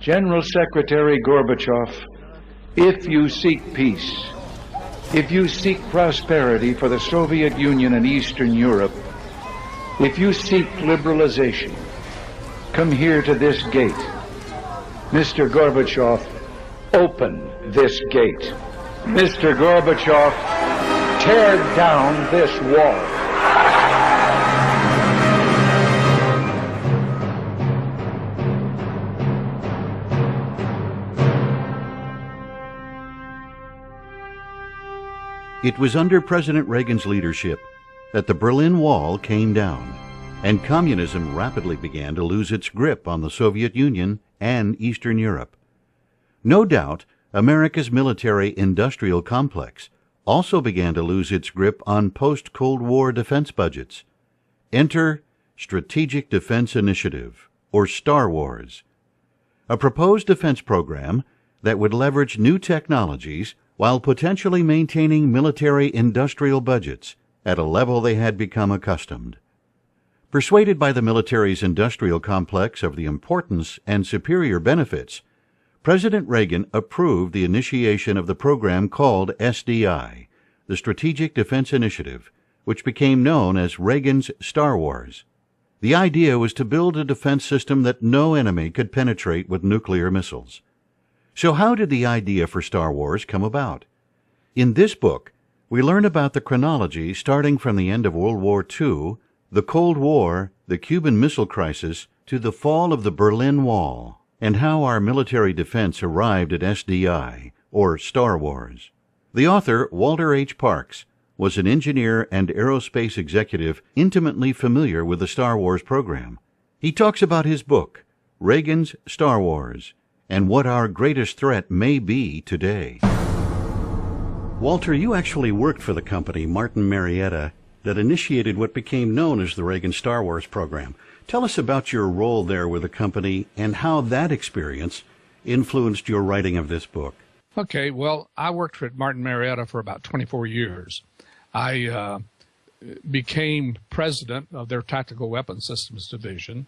General Secretary Gorbachev, if you seek peace, if you seek prosperity for the Soviet Union and Eastern Europe, if you seek liberalization, come here to this gate. Mr. Gorbachev, open this gate. Mr. Gorbachev, tear down this wall. It was under President Reagan's leadership that the Berlin Wall came down, and communism rapidly began to lose its grip on the Soviet Union and Eastern Europe. No doubt, America's military-industrial complex also began to lose its grip on post-Cold War defense budgets. Enter Strategic Defense Initiative, or Star Wars, a proposed defense program that would leverage new technologies while potentially maintaining military-industrial budgets at a level they had become accustomed. Persuaded by the military's industrial complex of the importance and superior benefits, President Reagan approved the initiation of the program called SDI, the Strategic Defense Initiative, which became known as Reagan's Star Wars. The idea was to build a defense system that no enemy could penetrate with nuclear missiles. So how did the idea for Star Wars come about? In this book, we learn about the chronology starting from the end of World War II, the Cold War, the Cuban Missile Crisis, to the fall of the Berlin Wall, and how our military defense arrived at SDI, or Star Wars. The author, Walter H. Parks, was an engineer and aerospace executive intimately familiar with the Star Wars program. He talks about his book, Reagan's Star Wars, and what our greatest threat may be today. Walter, you actually worked for the company, Martin Marietta, that initiated what became known as the Reagan Star Wars program. Tell us about your role there with the company and how that experience influenced your writing of this book. Okay, well, I worked for Martin Marietta for about 24 years. I became president of their Tactical Weapons Systems Division.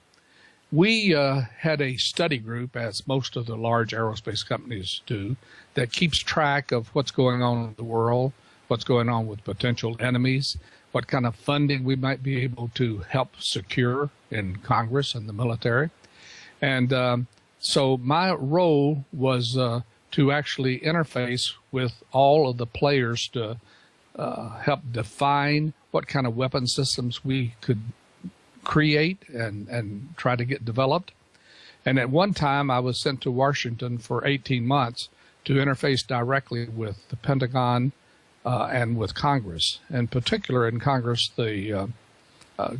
We had a study group, as most of the large aerospace companies do, that keeps track of what's going on in the world, what's going on with potential enemies, what kind of funding we might be able to help secure in Congress and the military. And so my role was to actually interface with all of the players to help define what kind of weapon systems we could create and try to get developed. And at one time, I was sent to Washington for 18 months to interface directly with the Pentagon and with Congress. In particular, in Congress, the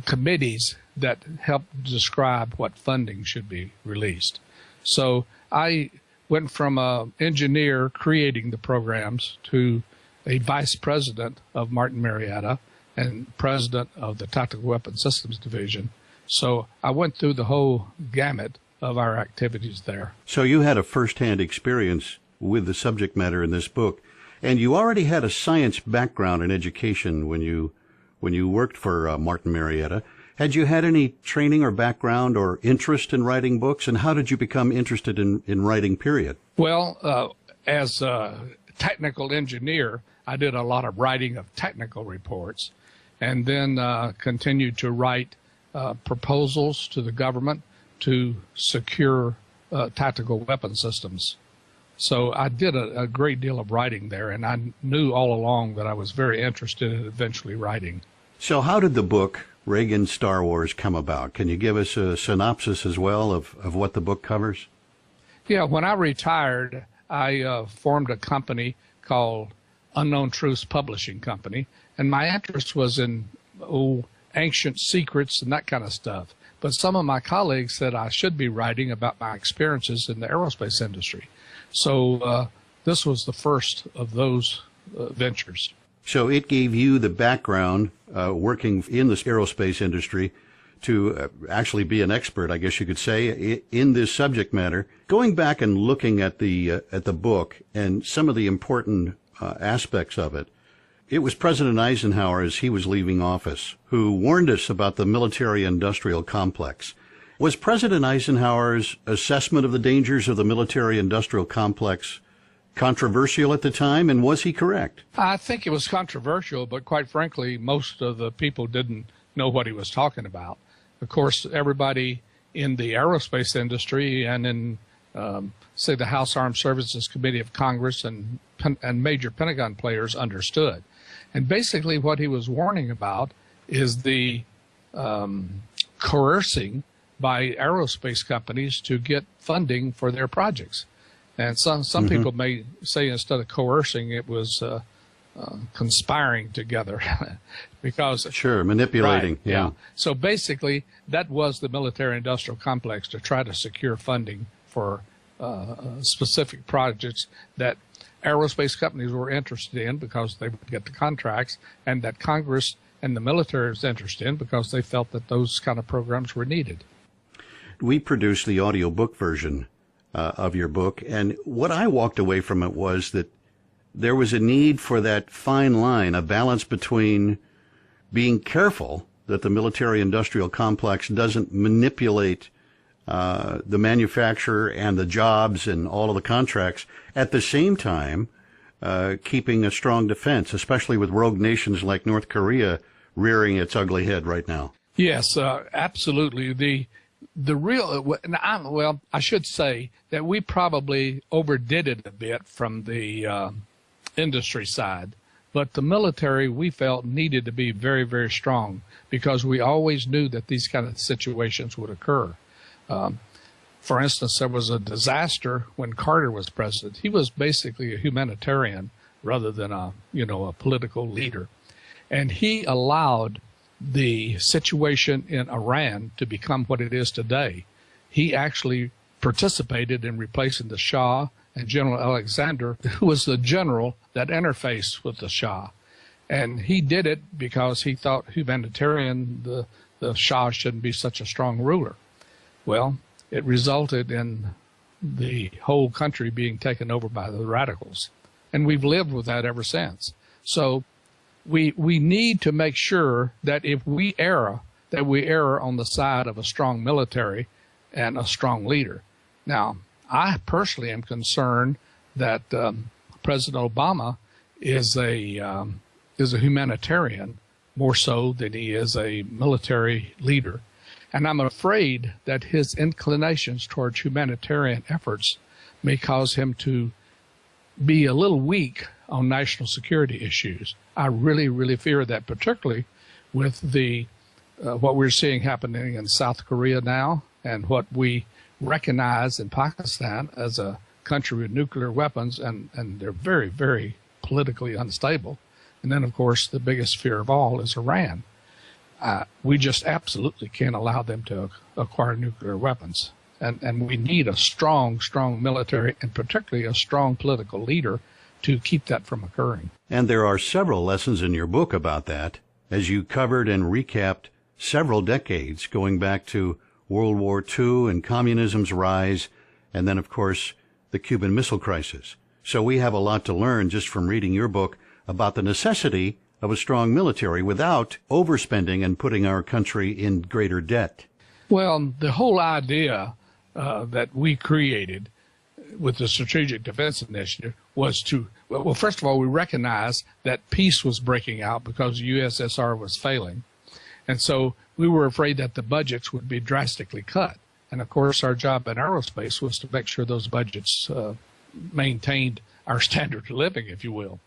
committees that help describe what funding should be released. So I went from an engineer creating the programs to a vice president of Martin Marietta and president of the Tactical Weapons Systems Division. So I went through the whole gamut of our activities there. So you had a first-hand experience with the subject matter in this book, and you already had a science background in education when you worked for Martin Marietta. Had you had any training or background or interest in writing books, and how did you become interested in writing, period? Well, as a technical engineer, I did a lot of writing of technical reports, and then continued to write proposals to the government to secure tactical weapon systems. So I did a great deal of writing there, and I knew all along that I was very interested in eventually writing. So how did the book, Reagan's Star Wars, come about? Can you give us a synopsis as well of what the book covers? Yeah, when I retired, I formed a company called Unknown Truths Publishing Company, and my interest was in ancient secrets and that kind of stuff. But some of my colleagues said I should be writing about my experiences in the aerospace industry. So this was the first of those ventures. So it gave you the background working in the aerospace industry to actually be an expert, I guess you could say, in this subject matter. Going back and looking at the book and some of the important aspects of it, it was President Eisenhower, as he was leaving office, who warned us about the military-industrial complex Was President Eisenhower's assessment of the dangers of the military-industrial complex controversial at the time, and was he correct? I think it was controversial, but quite frankly, most of the people didn't know what he was talking about. Of course, everybody in the aerospace industry and in, say, the House Armed Services Committee of Congress and major Pentagon players understood. And basically what he was warning about is the coercing by aerospace companies to get funding for their projects. And some people may say instead of coercing, it was conspiring together because sure, manipulating. Right, yeah. So basically, that was the military-industrial complex to try to secure funding for specific projects that aerospace companies were interested in because they would get the contracts, and that Congress and the military was interested in because they felt that those kind of programs were needed. We produced the audiobook version of your book, and what I walked away from it was that there was a need for that fine line, a balance between being careful that the military-industrial complex doesn't manipulate the manufacturer and the jobs and all of the contracts, at the same time keeping a strong defense, especially with rogue nations like North Korea rearing its ugly head right now. Yes, absolutely. The real, well, I should say that we probably overdid it a bit from the industry side, but the military we felt needed to be very, very strong because we always knew that these kind of situations would occur. For instance, there was a disaster when Carter was president. He was basically a humanitarian rather than a political leader, and he allowed the situation in Iran to become what it is today. He actually participated in replacing the Shah and General Alexander, who was the general that interfaced with the Shah. And he did it because he thought the Shah shouldn't be such a strong ruler. Well, it resulted in the whole country being taken over by the radicals. And we've lived with that ever since. So we need to make sure that if we err, that we err on the side of a strong military and a strong leader. Now, I personally am concerned that President Obama is a humanitarian more so than he is a military leader. And I'm afraid that his inclinations towards humanitarian efforts may cause him to be a little weak on national security issues. I really, really fear that, particularly with the what we're seeing happening in South Korea now and what we recognize in Pakistan as a country with nuclear weapons, and they're very, very politically unstable. And then, of course, the biggest fear of all is Iran. We just absolutely can't allow them to acquire nuclear weapons. And we need a strong, strong military and particularly a strong political leader to keep that from occurring. And there are several lessons in your book about that, as you covered and recapped several decades going back to World War II and communism's rise, and then, of course, the Cuban Missile Crisis. So we have a lot to learn just from reading your book about the necessity of a strong military without overspending and putting our country in greater debt. Well, the whole idea that we created with the Strategic Defense Initiative was to, well, first of all, we recognized that peace was breaking out because the USSR was failing. And so we were afraid that the budgets would be drastically cut. And, of course, our job in aerospace was to make sure those budgets maintained our standard of living, if you will.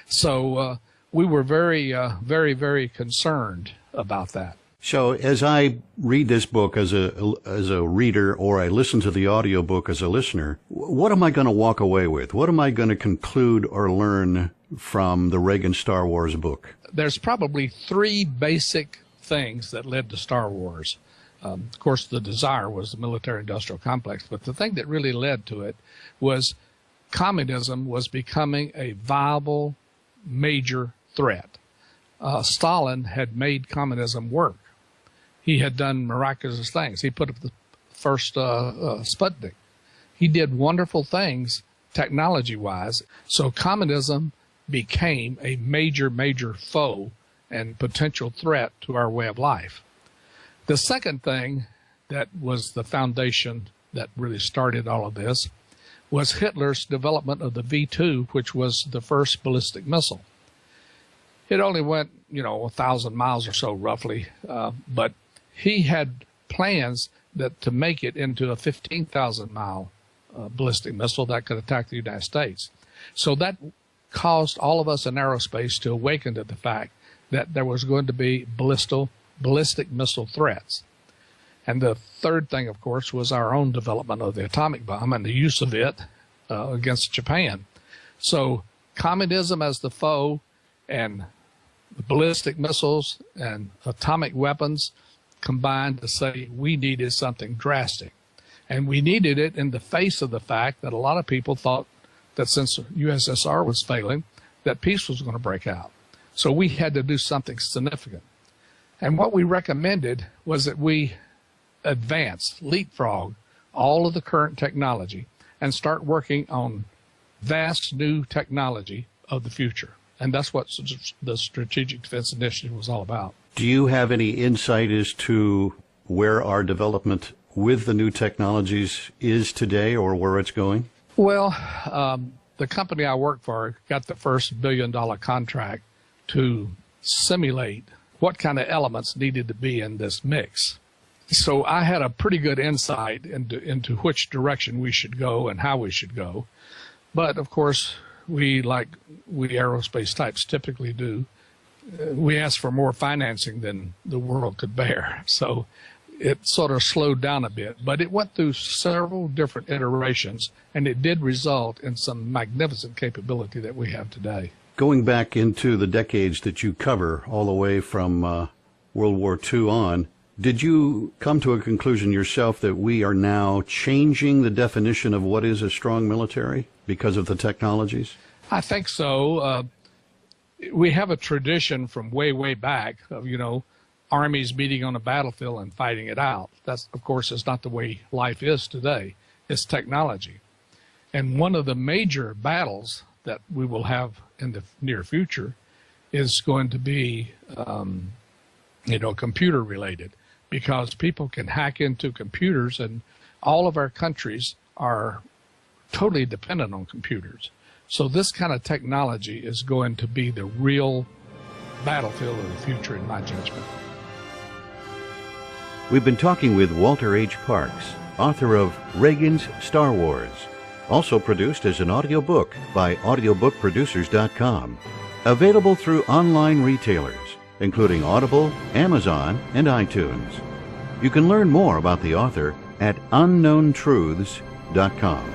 So we were very, very, very concerned about that. So as I read this book as a reader, or I listen to the audiobook as a listener, what am I going to walk away with? What am I going to conclude or learn from the Reagan Star Wars book? There's probably three basic things that led to Star Wars. Of course, the desire was the military-industrial complex, but the thing that really led to it was communism was becoming a viable major threat. Stalin had made communism work. He had done miraculous things. He put up the first Sputnik. He did wonderful things technology-wise. So communism became a major, major foe and potential threat to our way of life. The second thing that was the foundation that really started all of this was Hitler's development of the V-2, which was the first ballistic missile. It only went, 1,000 miles or so roughly, but he had plans to make it into a 15,000-mile ballistic missile that could attack the United States. So that caused all of us in aerospace to awaken to the fact that there was going to be ballistic missile threats. And the third thing, of course, was our own development of the atomic bomb and the use of it against Japan. So communism as the foe and ballistic missiles and atomic weapons combined to say we needed something drastic. And we needed it in the face of the fact that a lot of people thought that since USSR was failing, that peace was going to break out. So we had to do something significant. And what we recommended was that we advance, leapfrog all of the current technology and start working on vast new technology of the future. And that's what the Strategic Defense Initiative was all about. Do you have any insight as to where our development with the new technologies is today or where it's going? Well, the company I work for got the first $1 billion contract to simulate what kind of elements needed to be in this mix. So I had a pretty good insight into which direction we should go and how we should go. But of course, we aerospace types typically do, we asked for more financing than the world could bear. So it sort of slowed down a bit, but it went through several different iterations, and it did result in some magnificent capability that we have today. Going back into the decades that you cover, all the way from World War II on, did you come to a conclusion yourself that we are now changing the definition of what is a strong military because of the technologies? I think so. We have a tradition from way, way back of, armies meeting on a battlefield and fighting it out. That's, of course, is not the way life is today. It's technology. And one of the major battles that we will have in the near future is going to be, computer related, because people can hack into computers, and all of our countries are totally dependent on computers. So this kind of technology is going to be the real battlefield of the future, in my judgment. We've been talking with Walter H. Parks, author of Reagan's Star Wars, also produced as an audiobook by audiobookproducers.com, available through online retailers, including Audible, Amazon, and iTunes. You can learn more about the author at unknowntruths.com.